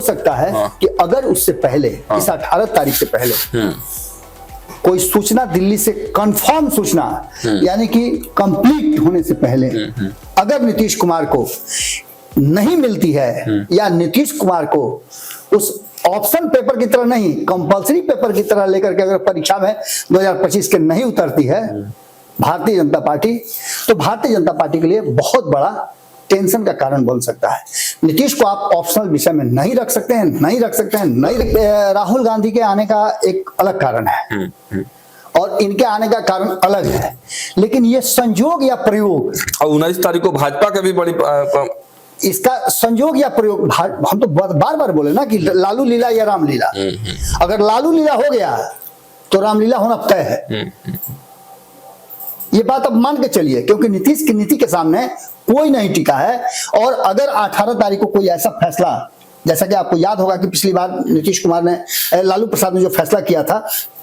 सकता है कि अगर उससे पहले इस 18 तारीख से पहले कोई सूचना दिल्ली से कंफर्म सूचना यानी कि कंप्लीट होने से पहले अगर नीतीश कुमार को नहीं मिलती है या नीतीश कुमार को उस ऑप्शन पेपर की तरह नहीं कंपल्सरी पेपर की तरह लेकर के अगर परीक्षा में 2025 के नहीं उतरती है भारतीय जनता पार्टी, तो भारतीय जनता पार्टी के लिए बहुत बड़ा टेंशन का कारण बन सकता है। नीतीश को आप ऑप्शनल विषय में नहीं रख सकते हैं, राहुल गांधी के आने का एक अलग कारण है और इनके आने का कारण अलग है, लेकिन ये संयोग या प्रयोग, और 19 तारीख को भाजपा के भी बड़ी इसका संयोग या प्रयोग, हम तो बार बार बोले ना कि लालू लीला या रामलीला, अगर लालू लीला हो गया तो रामलीला होना तय है। ये बात अब मान के चलिए, क्योंकि नीतीश की नीति के सामने कोई नहीं टिका है। और अगर 18 तारीख को कोई ऐसा फैसला, जैसा कि आपको याद होगा कि पिछली बार नीतीश कुमार ने, लालू प्रसाद ने जो फैसला किया था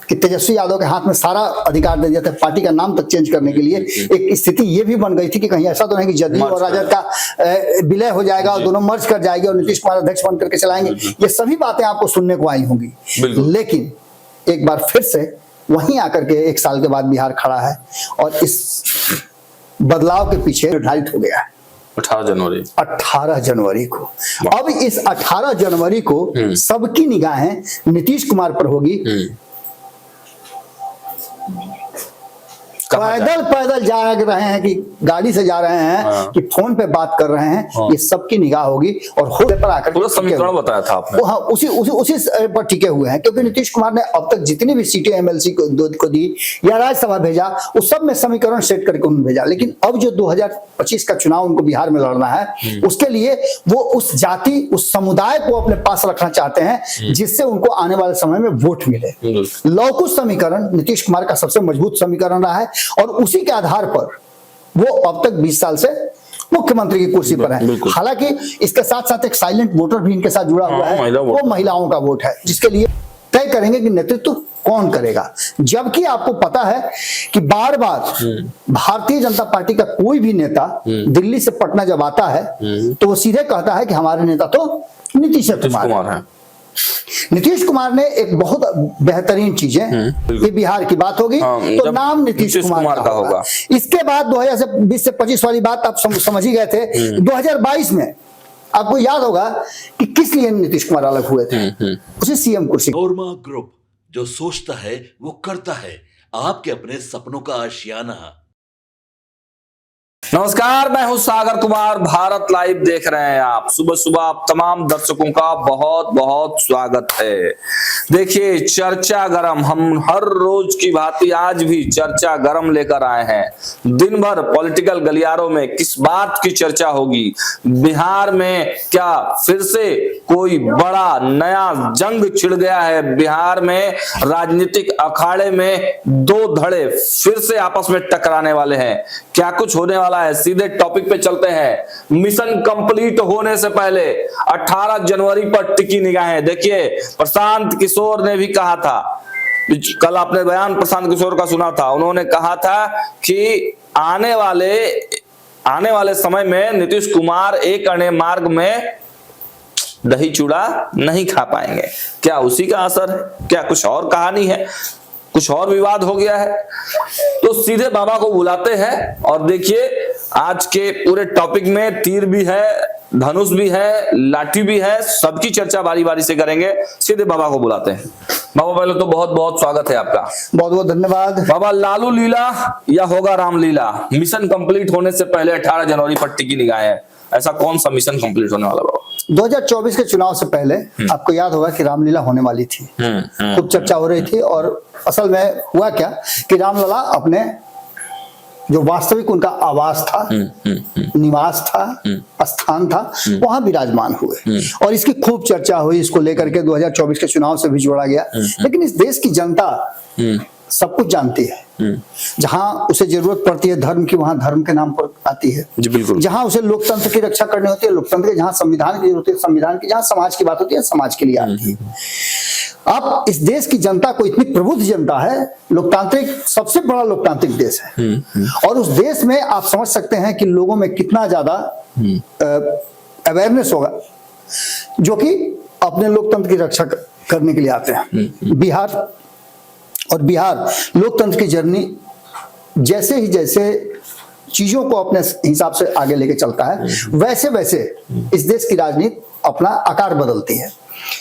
कि तेजस्वी यादव के हाथ में सारा अधिकार दे दिया था पार्टी का नाम तक चेंज करने के लिए, एक स्थिति ये भी बन गई थी कि कहीं ऐसा तो नहीं कि जदयू और राजद का विलय हो जाएगा और दोनों मर्ज कर जाएंगे और नीतीश कुमार अध्यक्ष बन करके चलाएंगे। ये सभी बातें आपको सुनने को आई होंगी, लेकिन एक बार फिर से वहीं आकर के 1 साल के बाद बिहार खड़ा है और इस बदलाव के पीछे निर्धारित हो गया है 18 जनवरी को। अब इस 18 जनवरी को सबकी निगाहें नीतीश कुमार पर होगी। पैदल जा रहे हैं कि गाड़ी से जा रहे हैं कि फोन पे बात कर रहे हैं, ये सबकी निगाह होगी और होने पर आकर पूरा समीकरण बताया था आपने। उसी पर टिके हुए हैं, क्योंकि नीतीश कुमार ने अब तक जितनी भी सीटें एमएलसी को दी या राज्यसभा भेजा, उस सब में समीकरण सेट करके उन्होंने भेजा। लेकिन अब जो 2025 का चुनाव उनको बिहार में लड़ना है, उसके लिए वो उस जाति, उस समुदाय को अपने पास रखना चाहते हैं जिससे उनको आने वाले समय में वोट मिले। लौकुश समीकरण नीतीश कुमार का सबसे मजबूत समीकरण रहा है और उसी के आधार पर वो अब तक 20 साल से मुख्यमंत्री की कुर्सी पर है। हालांकि इसके साथ साथ एक साइलेंट वोटर भी इनके साथ जुड़ा हुआ है, वो महिलाओं का वोट है, जिसके लिए तय करेंगे कि नेतृत्व कौन करेगा। जबकि आपको पता है कि बार बार भारतीय जनता पार्टी का कोई भी नेता दिल्ली से पटना जब आता है तो वो सीधे कहता है कि हमारे नेता तो नीतीश कुमार है। नीतीश कुमार ने एक बहुत बेहतरीन चीज है कि बिहार की बात होगी तो नाम नीतीश कुमार का होगा। इसके बाद 2020 से 25 वाली बात आप समझ ही गए थे। 2022 में आपको याद होगा कि किस लिए नीतीश कुमार अलग हुए थे, उसी सीएम कुर्सी। नोरमा ग्रुप, जो सोचता है वो करता है, आपके अपने सपनों का आशियाना। नमस्कार, मैं हूं सागर कुमार, भारत लाइव देख रहे हैं आप। सुबह सुबह आप तमाम दर्शकों का बहुत बहुत स्वागत है। देखिए, चर्चा गरम, हम हर रोज की भांति आज भी चर्चा गरम लेकर आए हैं। दिन भर पॉलिटिकल गलियारों में किस बात की चर्चा होगी? बिहार में क्या फिर से कोई बड़ा नया जंग छिड़ गया है? बिहार में राजनीतिक अखाड़े में दो धड़े फिर से आपस में टकराने वाले हैं। क्या कुछ होने वाला है? सीधे टॉपिक पे चलते हैं। मिशन कंप्लीट होने से पहले 18 जनवरी पर टिकी निगाहें। देखिए, प्रशांत किशोर ने भी कहा था, कल आपने बयान प्रशांत किशोर का सुना था, उन्होंने कहा था कि आने वाले समय में नीतीश कुमार एक अणे मार्ग में दही चूड़ा नहीं खा पाएंगे। क्या उसी का असर है? क्या कुछ और कहानी है? कुछ और विवाद हो गया है? तो सीधे बाबा को बुलाते हैं और देखिए, आज के पूरे टॉपिक में तीर भी है, धनुष भी है, लाठी भी है, सबकी चर्चा बारी बारी से करेंगे। सीधे बाबा को बुलाते हैं। बाबा, पहले तो बहुत बहुत स्वागत है आपका। बहुत बहुत धन्यवाद। बाबा, लालू लीला या होगा रामलीला? मिशन कंप्लीट होने से पहले 18 जनवरी पर टिकी निगाहें, ऐसा कौन सा मिशन कंप्लीट होने वाला बाबा? 2024 के चुनाव से पहले आपको याद होगा कि रामलीला होने वाली थी, खूब चर्चा हो रही थी। और असल में हुआ क्या कि रामलला अपने जो वास्तविक उनका आवास था, निवास था, स्थान था, वहां विराजमान हुए और इसकी खूब चर्चा हुई। इसको लेकर के 2024 के चुनाव से भी जोड़ा गया। लेकिन इस देश की जनता सब कुछ जानती है। जहां उसे जरूरत पड़ती है धर्म की, वहां धर्म के नाम पर आती है जी, बिल्कुल। जहां उसे लोकतंत्र की रक्षा करनी होती है लोकतंत्र की, जहां संविधान की जरूरत होती है संविधान की, जहां समाज की बात होती है समाज के लिए आती है। अब इस देश की जनता को, इतनी प्रबुद्ध जनता है, लोकतांत्रिक, सबसे बड़ा लोकतांत्रिक देश है और उस देश में आप समझ सकते हैं कि लोगों में कितना ज्यादा अवेयरनेस होगा, जो कि अपने लोकतंत्र की रक्षा करने के लिए आते हैं बिहार, और बिहार लोकतंत्र की जर्नी जैसे ही जैसे चीजों को अपने हिसाब से आगे लेके चलता है, वैसे वैसे इस देश की राजनीति अपना आकार बदलती है।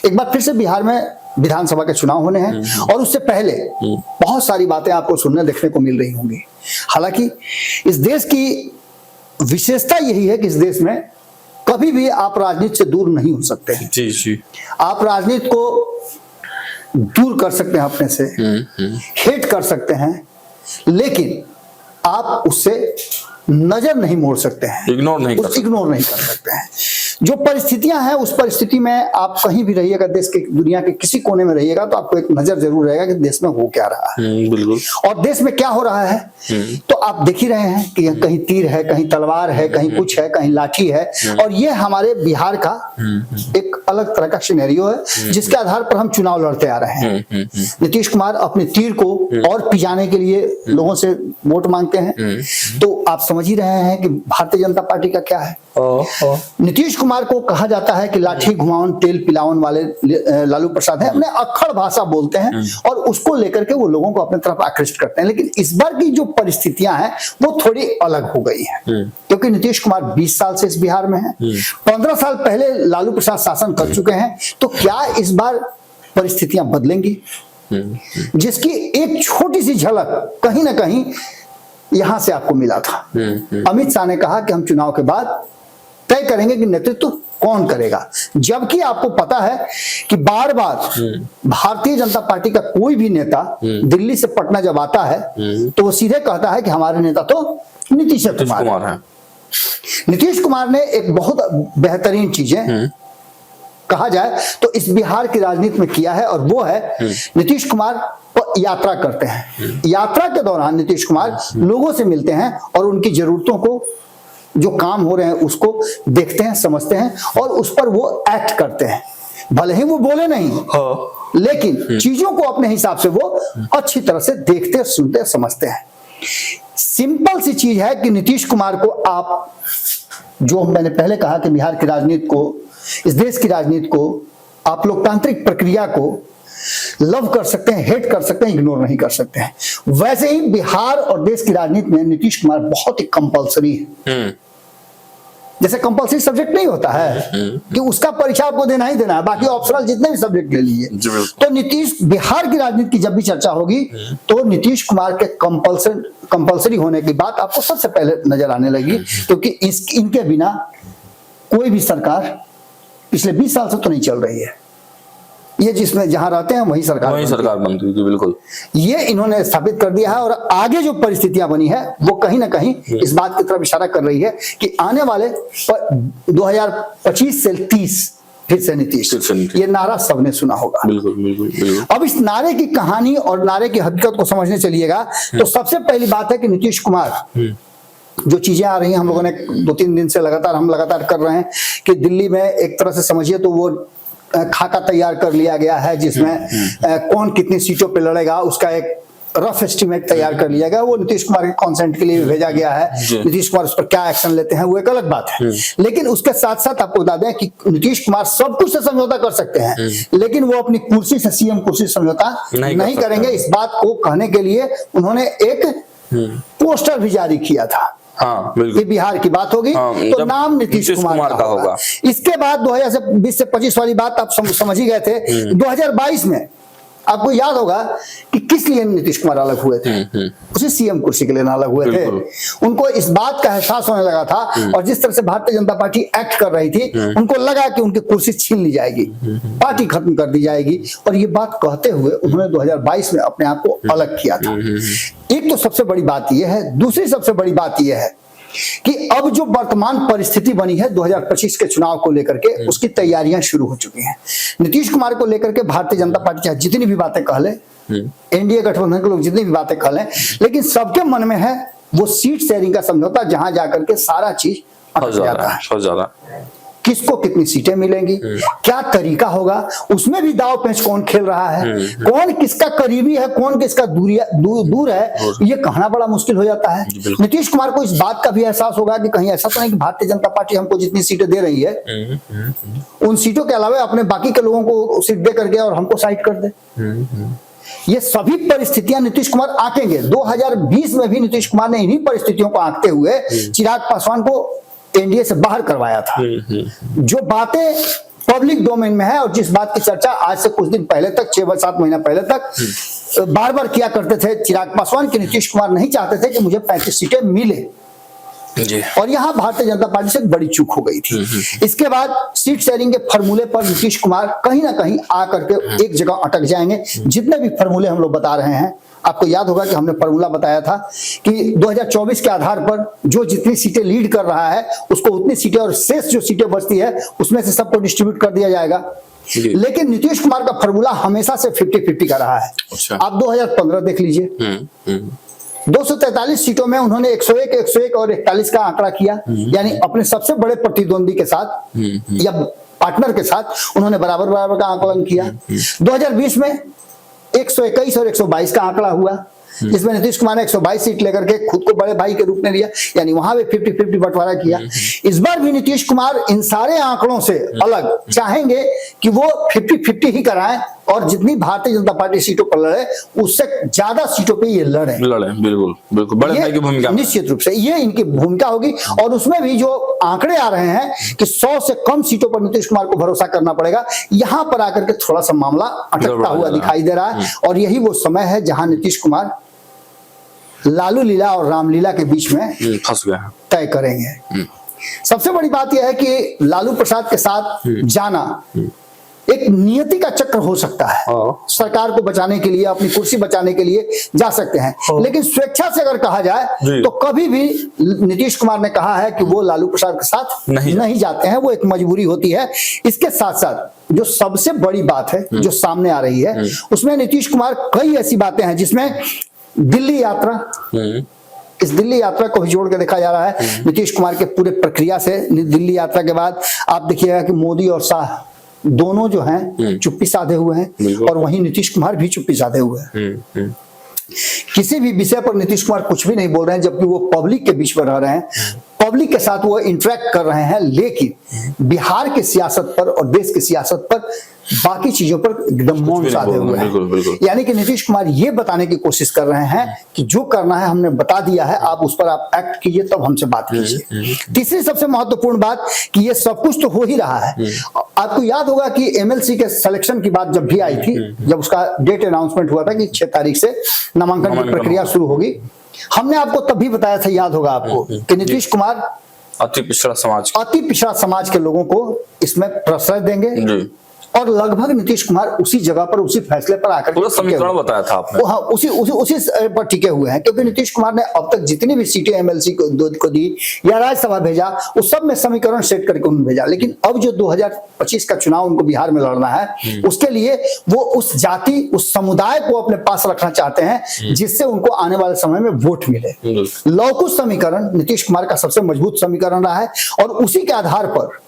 एक बार फिर से बिहार में विधानसभा के चुनाव होने हैं और उससे पहले बहुत सारी बातें आपको सुनने देखने को मिल रही होंगी। हालांकि इस देश की विशेषता यही है कि इस देश में कभी भी आप राजनीति से दूर नहीं हो सकते हैं। जी जी। आप राजनीति को दूर कर सकते हैं अपने से, हेट कर सकते हैं, लेकिन आप उससे नजर नहीं मोड़ सकते हैं, इग्नोर नहीं कर सकते हैं। जो परिस्थितियां हैं उस परिस्थिति में आप कहीं भी रहिएगा, देश के दुनिया के किसी कोने में रहिएगा, तो आपको एक नजर जरूर रहेगा कि देश में हो क्या रहा है। बिल्कुल। और देश में क्या हो रहा है तो आप देख ही रहे हैं कि कहीं तीर है, कहीं तलवार है, कहीं कुछ है, कहीं लाठी है। और ये हमारे बिहार का एक अलग तरह का सिनेरियो है जिसके आधार पर हम चुनाव लड़ते आ रहे हैं। नीतीश कुमार अपने तीर को और पिजाने के लिए लोगों से वोट मांगते हैं। तो आप समझ ही रहे हैं कि भारतीय जनता पार्टी का क्या है। नीतीश कुमार को कहा जाता है कि लाठी घुमावन तेल पिलावन वाले लालू प्रसाद है, अपने अक्खड़ भाषा बोलते हैं और उसको लेकर के वो लोगों को अपनी तरफ आकृष्ट करते हैं। लेकिन इस बार की जो परिस्थितियां हैं वो थोड़ी अलग हो गई हैं, क्योंकि नीतीश कुमार 20 साल से इस बिहार में है, 15 साल पहले लालू प्रसाद शासन कर चुके हैं। तो क्या इस बार परिस्थितियां बदलेंगी, जिसकी एक छोटी सी झलक कहीं ना कहीं यहां से आपको मिला था। अमित शाह ने कहा कि हम चुनाव के बाद तय करेंगे कि नेतृत्व कौन करेगा, जबकि आपको पता है कि बार बार भारतीय जनता पार्टी का कोई भी नेता दिल्ली से पटना जब आता है तो वो सीधे कहता है कि हमारे नेता तो नीतीश कुमार है। नीतीश कुमार ने एक बहुत बेहतरीन चीजें कहा जाए तो इस बिहार की राजनीति में किया है, और वो है नीतीश कुमार यात्रा करते हैं। यात्रा के दौरान नीतीश कुमार लोगों से मिलते हैं और उनकी जरूरतों को, जो काम हो रहे हैं उसको देखते हैं, समझते हैं और उस पर वो एक्ट करते हैं। भले ही वो बोले नहीं, लेकिन चीजों को अपने हिसाब से वो अच्छी तरह से देखते, सुनते, समझते हैं। सिंपल सी चीज है कि नीतीश कुमार को आप, जो मैंने पहले कहा कि बिहार की राजनीति को, इस देश की राजनीति को, आप लोकतांत्रिक प्रक्रिया को लव कर सकते हैं, हेट कर सकते हैं, इग्नोर नहीं कर सकते हैं। वैसे ही बिहार और देश की राजनीति में नीतीश कुमार बहुत ही कंपलसरी है। जैसे कंपलसरी सब्जेक्ट नहीं होता है कि उसका परीक्षा आपको देना ही देना है, बाकी ऑप्शनल जितने भी सब्जेक्ट ले लीजिए। तो नीतीश, बिहार की राजनीति की जब भी चर्चा होगी तो नीतीश कुमार के कंपलसरी होने की बात आपको सबसे पहले नजर आने लगी, क्योंकि इनके बिना कोई भी सरकार पिछले 20 साल से तो नहीं चल रही है। ये जिसमें जहां रहते हैं वही सरकार बनती है। बिल्कुल, ये इन्होंने स्थापित कर दिया है। और आगे जो परिस्थितियां बनी है वो कहीं ना कहीं इस बात की तरफ इशारा कर रही है कि आने वाले 2025 से 30 फिर से नीतीश, ये नारा सबने सुना होगा। बिल्कुल। अब इस नारे की कहानी और नारे की हकीकत को समझने चलिएगा तो सबसे पहली बात है कि नीतीश कुमार, जो चीजें आ रही हैं, हम लोगों ने 2-3 दिन से लगातार कर रहे हैं कि दिल्ली में एक तरह से समझिए तो वो खाका तैयार कर लिया गया है जिसमें कौन कितनी सीटों पे लड़ेगा उसका एक रफ एस्टिमेट तैयार कर लिया गया। वो नीतीश कुमार के कॉन्सेंट के लिए भेजा गया है। नीतीश कुमार उस पर क्या एक्शन लेते हैं वो एक अलग बात है, लेकिन उसके साथ साथ आपको बता दें कि नीतीश कुमार सब कुछ से समझौता कर सकते हैं, लेकिन वो अपनी कुर्सी से, सीएम कुर्सी से समझौता नहीं करेंगे। इस बात को कहने के लिए उन्होंने एक पोस्टर भी जारी किया था। हाँ, बिल्कुल। बिहार की बात होगी तो नाम नीतीश कुमार का होगा। इसके बाद 2020 से 25 वाली बात आप समझ ही गए थे। 2022 में आपको याद होगा कि किस लिए नीतीश कुमार अलग हुए थे, उसी सीएम कुर्सी के लिए अलग हुए थे। उनको इस बात का एहसास होने लगा था, और जिस तरह से भारतीय जनता पार्टी एक्ट कर रही थी उनको लगा कि उनकी कुर्सी छीन ली जाएगी, पार्टी खत्म कर दी जाएगी। और ये बात कहते हुए उन्होंने 2022 में अपने आप को अलग किया था। एक तो सबसे बड़ी बात यह है। दूसरी सबसे बड़ी बात यह है कि अब जो वर्तमान परिस्थिति बनी है 2025 के चुनाव को लेकर के, उसकी तैयारियां शुरू हो चुकी हैं। नीतीश कुमार को लेकर के भारतीय जनता पार्टी चाहे जितनी भी बातें कह ले, एनडीए गठबंधन के लोग जितनी भी बातें कह लें, लेकिन सबके मन में है वो सीट शेयरिंग का समझौता, जहां जाकर के सारा चीज अटक जाता है। किसको कितनी सीटें मिलेंगी, क्या तरीका होगा, उसमें भी दाव पेच कौन खेल रहा है, कौन किसका करीबी है, कौन किसका दूर है, ये कहना बड़ा मुश्किल हो जाता है। नीतीश कुमार को इस बात का भी एहसास होगा कि कहीं ऐसा तो नहीं कि भारतीय जनता पार्टी हमको जितनी सीटें दे रही है उन सीटों के अलावा अपने बाकी के लोगों को सीट दे करके और हमको साइड कर दे। ये सभी परिस्थितियां नीतीश कुमार आंकेंगे। 2020 में भी नीतीश कुमार ने इन्हीं परिस्थितियों को आंकते हुए चिराग पासवान को एनडीए से बाहर करवाया था। जो बातें पब्लिक डोमेन में है और जिस बात की चर्चा आज से कुछ दिन पहले तक, 6-7 महीना पहले तक बार बार किया करते थे चिराग पासवान कि नीतीश कुमार नहीं चाहते थे कि मुझे 35 सीटें मिले जी। और यहां भारतीय जनता पार्टी से बड़ी चूक हो गई थी। इसके बाद सीट शेयरिंग के फॉर्मूले पर नीतीश कुमार कहीं ना कहीं आकर के एक जगह अटक जाएंगे। जितने भी फॉर्मूले हम लोग बता रहे हैं, आपको याद होगा कि हमने फॉर्मूला बताया था कि 2024 के आधार पर जो जितनी सीटें लीड कर रहा है उसको उतनी सीटें और शेष जो सीटें बचती है उसमें से सबको डिस्ट्रीब्यूट कर दिया जाएगा। लेकिन नीतीश कुमार का फॉर्मूला हमेशा से 50-50 का रहा है। अच्छा। आप 2015 देख लीजिए, 243 सीटों में उन्होंने 101, 101 और 41 का आंकड़ा किया, यानी अपने सबसे बड़े प्रतिद्वंदी के साथ या पार्टनर के साथ उन्होंने बराबर बराबर का आंकलन किया। 2020 में 121 और 122 का आंकड़ा हुआ, जिसमें नीतीश कुमार ने 122 सीट लेकर के खुद को बड़े भाई के रूप में लिया, यानी वहां भी 50-50 बंटवारा किया। इस बार भी नीतीश कुमार इन सारे आंकड़ों से अलग चाहेंगे कि वो 50-50 ही कराएं और जितनी भारतीय जनता पार्टी सीटों पर लड़े उससे ज्यादा सीटों पे ये लड़े। बिल्कुल बिल्कुल, बड़े भाई की भूमिका निश्चित रूप से ये इनकी भूमिका होगी। और उसमें भी जो आंकड़े आ रहे हैं कि 100 से कम सीटों पर नीतीश कुमार को भरोसा करना पड़ेगा, यहां पर आकर के थोड़ा सा मामला अटकता हुआ दिखाई दे रहा है। और यही वो समय है जहां नीतीश कुमार लालू लीला और रामलीला के बीच में फंस गया तय करेंगे। सबसे बड़ी बात यह है कि लालू प्रसाद के साथ जाना एक नियति का चक्र हो सकता है। सरकार को बचाने के लिए, अपनी कुर्सी बचाने के लिए जा सकते हैं, लेकिन स्वेच्छा से अगर कहा जाए तो कभी भी नीतीश कुमार ने कहा है कि वो लालू प्रसाद के साथ नहीं जाते हैं, वो एक मजबूरी होती है। इसके साथ साथ जो सबसे बड़ी बात है जो सामने आ रही है उसमें नीतीश कुमार कई ऐसी बातें हैं जिसमें दिल्ली यात्रा, इस दिल्ली यात्रा को भी जोड़ के देखा जा रहा है नीतीश कुमार के पूरे प्रक्रिया से। दिल्ली यात्रा के बाद आप देखिएगा कि मोदी और शाह दोनों जो हैं चुप्पी साधे हुए हैं और वहीं नीतीश कुमार भी चुप्पी साधे हुए हैं। किसी भी विषय पर नीतीश कुमार कुछ भी नहीं बोल रहे हैं, जबकि वो पब्लिक के बीच में रह रहे हैं, पब्लिक के साथ वो इंटरेक्ट कर रहे हैं, लेकिन बिहार की सियासत पर और देश की सियासत पर, बाकी चीजों पर एकदम मौन साधे हुए हैं। यानी कि नीतीश कुमार ये बताने की कोशिश कर रहे हैं कि जो करना है हमने बता दिया है, आप उस पर आप एक्ट कीजिए, तब हमसे बात कीजिए। तीसरी सबसे महत्वपूर्ण बात कि ये सब कुछ तो हो ही रहा है। आपको याद होगा कि एमएलसी के सिलेक्शन की बात जब भी आई थी, जब उसका डेट अनाउंसमेंट हुआ था कि 6 तारीख से नामांकन की प्रक्रिया शुरू होगी, हमने आपको तब भी बताया था, याद होगा आपको, कि नीतीश कुमार अति पिछड़ा समाज के लोगों को इसमें प्रश्रय देंगे और लगभग नीतीश कुमार उसी जगह पर, उसी फैसले पर आकर पूरा समीकरण बताया था आपने। हाँ, उसी पर टिके हुए हैं, क्योंकि नीतीश कुमार ने अब तक जितनी भी सीटें एमएलसी को दी या राज्यसभा भेजा, उस सब में समीकरण सेट करके उन्होंने भेजा। लेकिन अब जो 2025 का चुनाव उनको बिहार में लड़ना है, उसके लिए वो उस जाति, उस समुदाय को अपने पास रखना चाहते हैं जिससे उनको आने वाले समय में वोट मिले। लौकुश समीकरण नीतीश कुमार का सबसे मजबूत समीकरण रहा है और उसी के आधार पर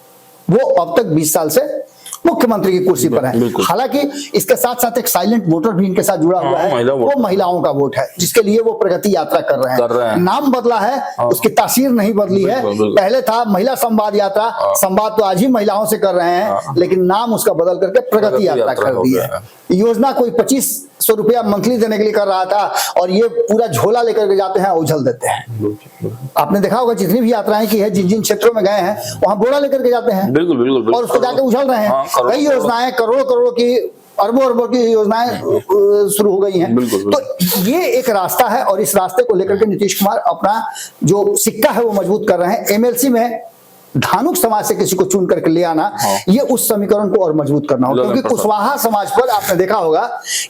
वो अब तक 20 साल से मुख्यमंत्री की कुर्सी पर है। हालांकि इसके साथ साथ एक साइलेंट वोटर भी इनके साथ जुड़ा हुआ है, वो महिलाओं का वोट है, जिसके लिए वो प्रगति यात्रा कर रहे हैं। नाम बदला है, उसकी तासीर नहीं बदली है। पहले था महिला संवाद यात्रा, संवाद तो आज ही महिलाओं से कर रहे हैं, लेकिन नाम उसका बदल करके प्रगति यात्रा कर दिया है। योजना कोई 2500 रुपया मंथली देने के लिए कर रहा था और ये पूरा झोला लेकर के जाते हैं, उछल देते हैं। आपने देखा होगा जितनी भी यात्राएं की है, जिन जिन क्षेत्रों में गए हैं वहां बोरा लेकर के जाते हैं, बिल्कुल, और उसको जाके उछल रहे हैं। कई योजनाएं, करोड़ों की, अरबों की योजनाएं शुरू हो गई हैं। तो ये एक रास्ता है और इस रास्ते को लेकर के नीतीश कुमार अपना जो सिक्का है वो मजबूत कर रहे हैं। एमएलसी में धानुक समाज से किसी को चुन करके ले आना, ये उस समीकरण को और मजबूत करना होगा, क्योंकि कुशवाहा समाज पर आपने देखा होगा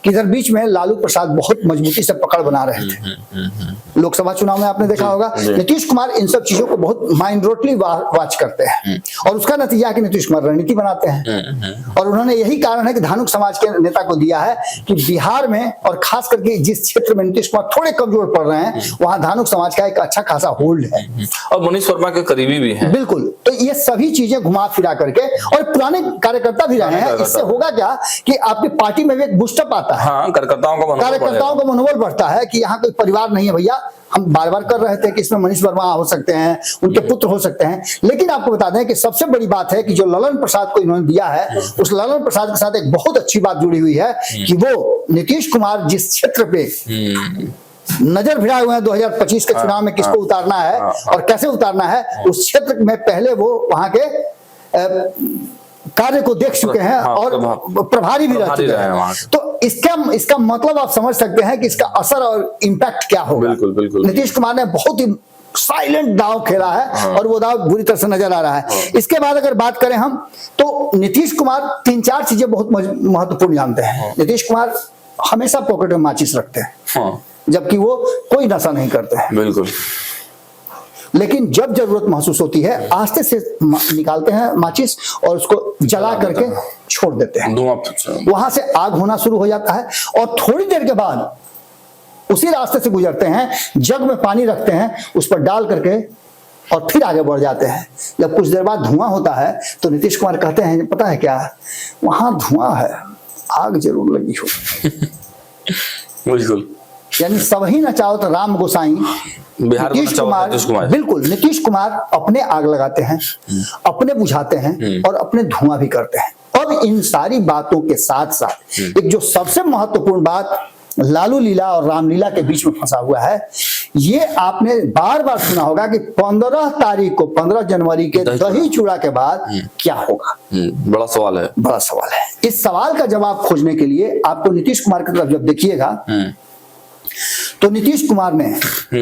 कि इधर बीच में लालू प्रसाद बहुत मजबूती से पकड़ बना रहे थे। लोकसभा चुनाव में आपने देखा होगा नीतीश कुमार इन सब चीजों को बहुत माइंडरोटली वॉच करते हैं और उसका नतीजा कि नीतीश कुमार रणनीति बनाते हैं। और उन्होंने यही कारण है कि धानुक समाज के नेता को दिया है कि बिहार में और खास करके जिस क्षेत्र में नीतीश कुमार थोड़े कमजोर पड़ रहे हैं, वहां धानुक समाज का एक अच्छा खासा होल्ड है और मनीष वर्मा के करीबी भी है। बिल्कुल, तो ये सभी चीजें घुमा फिरा करके, और पुराने कार्यकर्ता भी रहे हैं, इससे होगा क्या कि आपकी पार्टी में भी एक बूस्टअप आता है, हाँ, कार्यकर्ताओं का मनोबल बढ़ता है कि यहाँ कोई परिवार नहीं है भैया। हम बार बार कर रहे थे कि इसमें मनीष वर्मा हो सकते हैं, उनके पुत्र हो सकते हैं, लेकिन आपको बता दें कि सबसे बड़ी बात है कि जो ललन प्रसाद को इन्होंने दिया है, उस ललन प्रसाद के साथ एक बहुत अच्छी बात जुड़ी हुई है कि वो नीतीश कुमार जिस क्षेत्र पे नजर भिड़ाए हुए हैं 2025 के चुनाव में किसको उतारना है और कैसे उतारना है, उस क्षेत्र में पहले वो वहां के कार्य को देख चुके हैं और प्रभारी भी रह चुके हैं। तो इसका मतलब आप समझ सकते हैं कि इसका असर और इम्पैक्ट क्या होगा। बिल्कुल बिल्कुल। नीतीश कुमार ने बहुत ही साइलेंट दाव खेला है और वो दाव बुरी तरह से नजर आ रहा है। इसके बाद अगर बात करें हम, तो नीतीश कुमार 3-4 चीजें बहुत महत्वपूर्ण जानते हैं। नीतीश कुमार हमेशा पॉकेट में माचिस रखते हैं, जबकि वो कोई नशा नहीं करते हैं। बिल्कुल। लेकिन जब जरूरत महसूस होती है आस्ते से निकालते हैं माचिस और उसको जला करके छोड़ देते हैं, वहां से आग होना शुरू हो जाता है और थोड़ी देर के बाद उसी रास्ते से गुजरते हैं, जग में पानी रखते हैं, उस पर डाल करके और फिर आगे बढ़ जाते हैं। जब कुछ देर बाद धुआं होता है तो नीतीश कुमार कहते हैं पता है क्या, वहां धुआं है, आग जरूर लगी हो। बिल्कुल। यानी सब ही न चाहो तो राम गोसाई, नीतीश कुमार, बिल्कुल नीतीश कुमार अपने आग लगाते हैं, अपने बुझाते हैं और अपने धुआं भी करते हैं। अब इन सारी बातों के साथ साथ एक जो सबसे महत्वपूर्ण बात लालू लीला और रामलीला के बीच में फंसा हुआ है, ये आपने बार बार सुना होगा कि 15 तारीख को 15 जनवरी के दही चूड़ा के बाद क्या होगा। बड़ा सवाल है, बड़ा सवाल है। इस सवाल का जवाब खोजने के लिए आपको नीतीश कुमार की तरफ जब देखिएगा तो नीतीश कुमार ने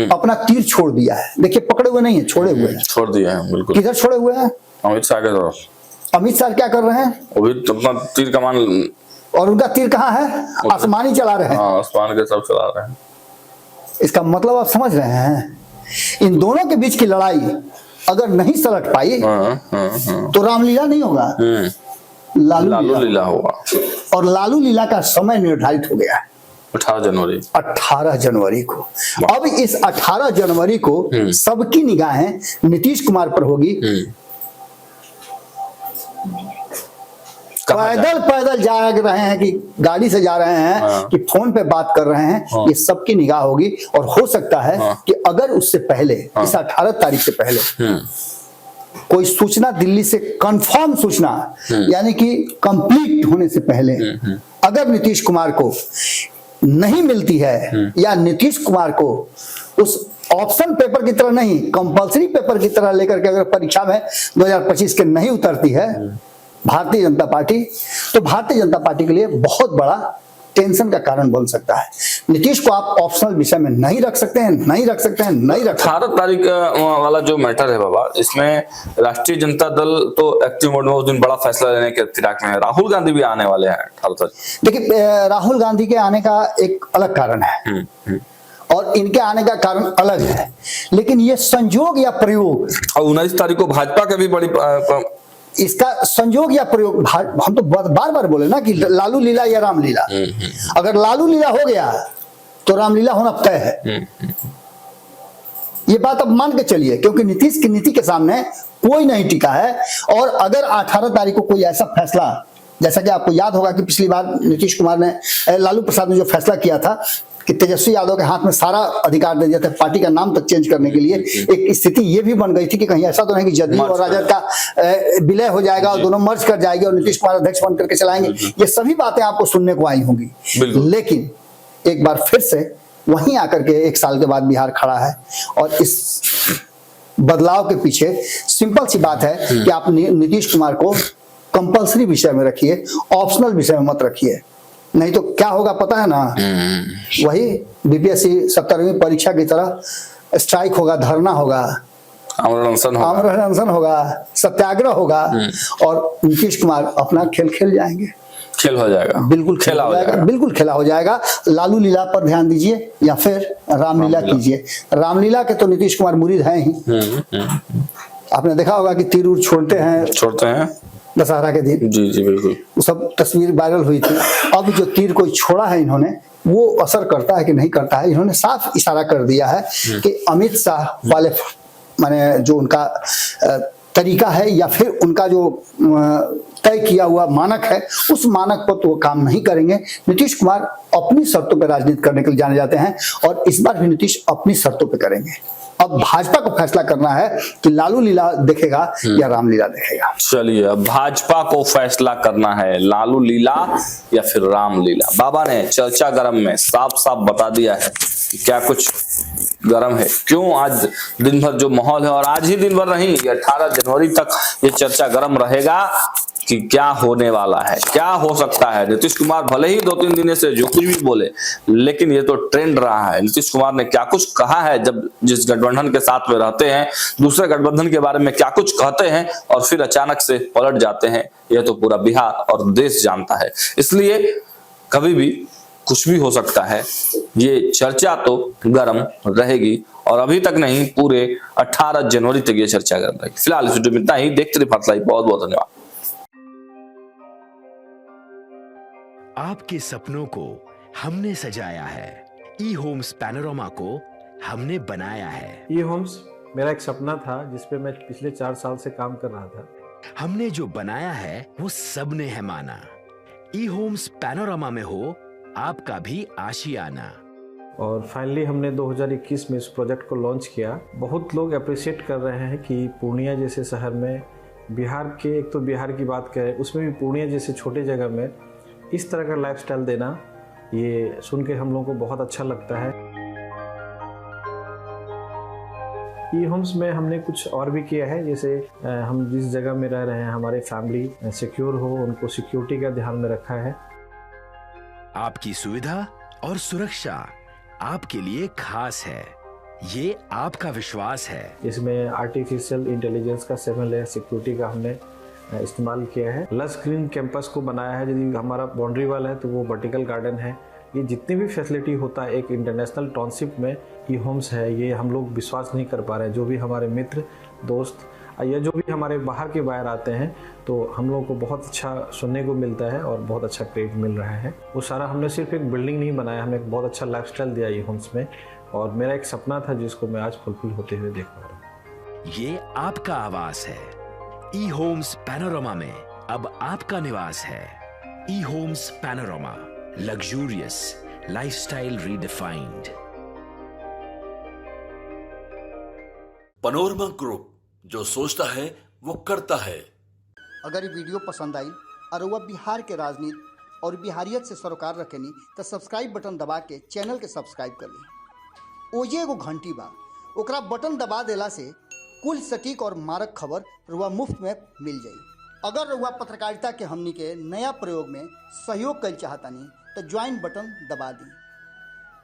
अपना तीर छोड़ दिया है। देखिए पकड़े हुए नहीं है, छोड़े हुए हैं, छोड़ दिया है। बिल्कुल। किधर छोड़े हुए हैं? अमित शाह के तरफ। अमित शाह क्या कर रहे हैं? अभी अपना तीर कमान, और उनका तीर कहाँ है? आसमानी चला रहे हैं। आसमान के सब चला रहे हैं। इसका मतलब आप समझ रहे हैं, इन दोनों के बीच की लड़ाई अगर नहीं सलट पाई तो रामलीला नहीं होगा, लालू लीला होगा। और लालू लीला का समय निर्धारित हो गया है 18 जनवरी को। अब इस 18 जनवरी को सबकी निगाहें नीतीश कुमार पर होगी। पैदल जा रहे हैं कि गाड़ी से जा रहे हैं कि फोन पे बात कर रहे हैं, ये सबकी निगाह होगी। और हो सकता है कि अगर उससे पहले इस 18 तारीख से पहले कोई सूचना दिल्ली से कंफर्म सूचना यानी कि कंप्लीट होने से पहले अगर नीतीश कुमार को नहीं मिलती है या नीतीश कुमार को उस ऑप्शन पेपर की तरह नहीं, कंपल्सरी पेपर की तरह लेकर के अगर परीक्षा में 2025 के नहीं उतरती है भारतीय जनता पार्टी, तो भारतीय जनता पार्टी के लिए बहुत बड़ा टेंशन का कारण बन सकता है। नीतीश को आप ऑप्शनल विषय में नहीं रख सकते हैं, नहीं रख सकते हैं, नहीं रख सकते। 18 तारीख वाला जो मैटर है बाबा, इसमें राष्ट्रीय जनता दल तो एक्टिव मोड में उस दिन बड़ा फैसला लेने के फिराक में है। राहुल गांधी भी आने वाले हैं 18 तारीख। देखिए राहुल गांधी के आने का एक अलग कारण है और इनके आने का कारण अलग है, लेकिन ये संयोग या प्रयोग। और 19 तारीख को भाजपा के भी बड़ी इसका संयोग या प्रयोग, हम तो बार बार बोले ना कि लालू लीला या रामलीला। अगर लालू लीला हो गया तो रामलीला होना तय है, ये बात अब मान के चलिए, क्योंकि नीतीश की नीति के सामने कोई नहीं टिका है। और अगर 18 तारीख को कोई ऐसा फैसला, जैसा कि आपको याद होगा कि पिछली बार नीतीश कुमार ने, लालू प्रसाद ने जो फैसला किया था कि तेजस्वी यादव के हाथ में सारा अधिकार दे दिया था पार्टी का नाम तक चेंज करने के लिए, एक स्थिति ये भी बन गई थी कि कहीं ऐसा तो नहीं कि जदयू और राजद का विलय हो जाएगा और दोनों मर्ज कर जाएंगे और नीतीश कुमार अध्यक्ष बन करके चलाएंगे। ये सभी बातें आपको सुनने को आई होंगी, लेकिन एक बार फिर से वहीं आकर के 1 साल के बाद बिहार खड़ा है। और इस बदलाव के पीछे सिंपल सी बात है कि आप नीतीश कुमार को कंपल्सरी विषय में रखिए, ऑप्शनल विषय में मत रखिए, नहीं तो क्या होगा पता है ना, वही बीपीएससी 17वीं परीक्षा की तरह स्ट्राइक होगा, धरना होगा, आमरण अनशन होगा, सत्याग्रह होगा और नीतीश कुमार अपना खेल खेल जाएंगे। खेल हो जाएगा, बिल्कुल खेला हो जाएगा, बिल्कुल खेला हो जाएगा। लालू लीला पर ध्यान दीजिए या फिर रामलीला कीजिए। रामलीला के तो नीतीश कुमार मुरीद हैं ही। आपने देखा होगा कि तीर उर छोड़ते हैं दशहरा के दिन। जी जी बिल्कुल, वो सब तस्वीर वायरल हुई थी। अब जो तीर कोई छोड़ा है इन्होंने, वो असर करता है कि नहीं करता है, इन्होंने साफ इशारा कर दिया है कि अमित शाह वाले माने जो उनका तरीका है या फिर उनका जो तय किया हुआ मानक है, उस मानक पर तो वो काम नहीं करेंगे। नीतीश कुमार अपनी शर्तों पर राजनीति करने के लिए जाने जाते हैं और इस बार भी नीतीश अपनी शर्तों पर करेंगे। अब भाजपा को फैसला करना है कि लालू लीला देखेगा या रामलीला देखेगा। चलिए, अब भाजपा को फैसला करना है, लालू लीला या फिर रामलीला। बाबा ने चर्चा गरम में साफ साफ बता दिया है कि क्या कुछ गरम है, क्यों आज दिन भर जो माहौल है, और आज ही दिन भर नहीं, 18 जनवरी तक ये चर्चा गरम रहेगा कि क्या होने वाला है, क्या हो सकता है। नीतीश कुमार भले ही 2-3 दिन से जो कुछ भी बोले, लेकिन ये तो ट्रेंड रहा है। नीतीश कुमार ने क्या कुछ कहा है जब जिस गठबंधन के साथ में रहते हैं, दूसरे गठबंधन के बारे में क्या कुछ कहते हैं और फिर अचानक से पलट जाते हैं, यह तो पूरा बिहार और देश जानता है। इसलिए कभी भी कुछ भी हो सकता है, ये चर्चा तो गर्म रहेगी और अभी तक नहीं, पूरे 18 जनवरी तक ये चर्चा गर्म रहेगी। फिलहाल इस वीडियो में इतना ही। देखते रहिए भारत लाइव। बहुत बहुत धन्यवाद। आपके सपनों को हमने सजाया है, ई होम्स पैनोरामा को हमने बनाया है। ई होम्स मेरा एक सपना था जिस पे मैं पिछले 4 साल से काम कर रहा था। हमने जो बनाया है वो सबने है माना। ई होम्स पैनोरामा में हो आपका भी आशियाना। और फाइनली हमने 2021 में इस प्रोजेक्ट को लॉन्च किया। बहुत लोग अप्रिशिएट कर रहे हैं कि पूर्णिया जैसे शहर में, बिहार के, एक तो बिहार की बात करें उसमें भी पूर्णिया जैसे छोटे जगह में इस तरह का लाइफस्टाइल देना, ये सुन के हम लोगों को बहुत अच्छा लगता है। ई होम्स में हमने कुछ और भी किया है, जैसे हम जिस जगह में रह रहे हैं हमारे फैमिली सिक्योर हो, उनको सिक्योरिटी का ध्यान में रखा है। आपकी सुविधा और सुरक्षा आपके लिए खास है, ये आपका विश्वास है। इसमें आर्टिफिशियल इंटेलिजेंस का 7 लेयर सिक्योरिटी का हमने इस्तेमाल किया है। लस ग्रीन कैंपस को बनाया है। यदि हमारा बाउंड्री वाल है तो वो वर्टिकल गार्डन है। ये जितनी भी फैसिलिटी होता है एक इंटरनेशनल टाउनशिप में, ई होम्स है, ये हम लोग विश्वास नहीं कर पा रहे हैं। जो भी हमारे मित्र दोस्त या जो भी हमारे बाहर के बाहर आते हैं तो हम लोगों को बहुत अच्छा सुनने को मिलता है और बहुत अच्छा क्रेडिट मिल रहा है। वो सारा हमने सिर्फ एक बिल्डिंग नहीं बनाया, हमें एक बहुत अच्छा लाइफस्टाइल दिया ई होम्स में, और मेरा एक सपना था जिसको मैं आज फुलफिल होते हुए देख पा रहा हूँ। ये आपका आवास है। ई होम्स पैनोरामा में अब आपका निवास है। E Homes Panorama, luxurious lifestyle redefined. Panorama group, जो सोचता है वो करता है। अगर ये वीडियो पसंद आई और वह बिहार के राजनीति और बिहारियत से सरोकार रखेनी तो सब्सक्राइब बटन दबा के चैनल के सब्सक्राइब कर ली। ओजे एगो घंटी बा, ओकरा बटन दबा देला से कुल सटीक और मारक खबर रुआ मुफ्त में मिल जाई। अगर रुआ पत्रकारिता के हमनी के नया प्रयोग में सहयोग कर चाहतानी तो ज्वाइन बटन दबा दी।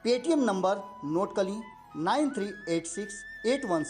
पेटीएम नंबर नोट कर ली 938681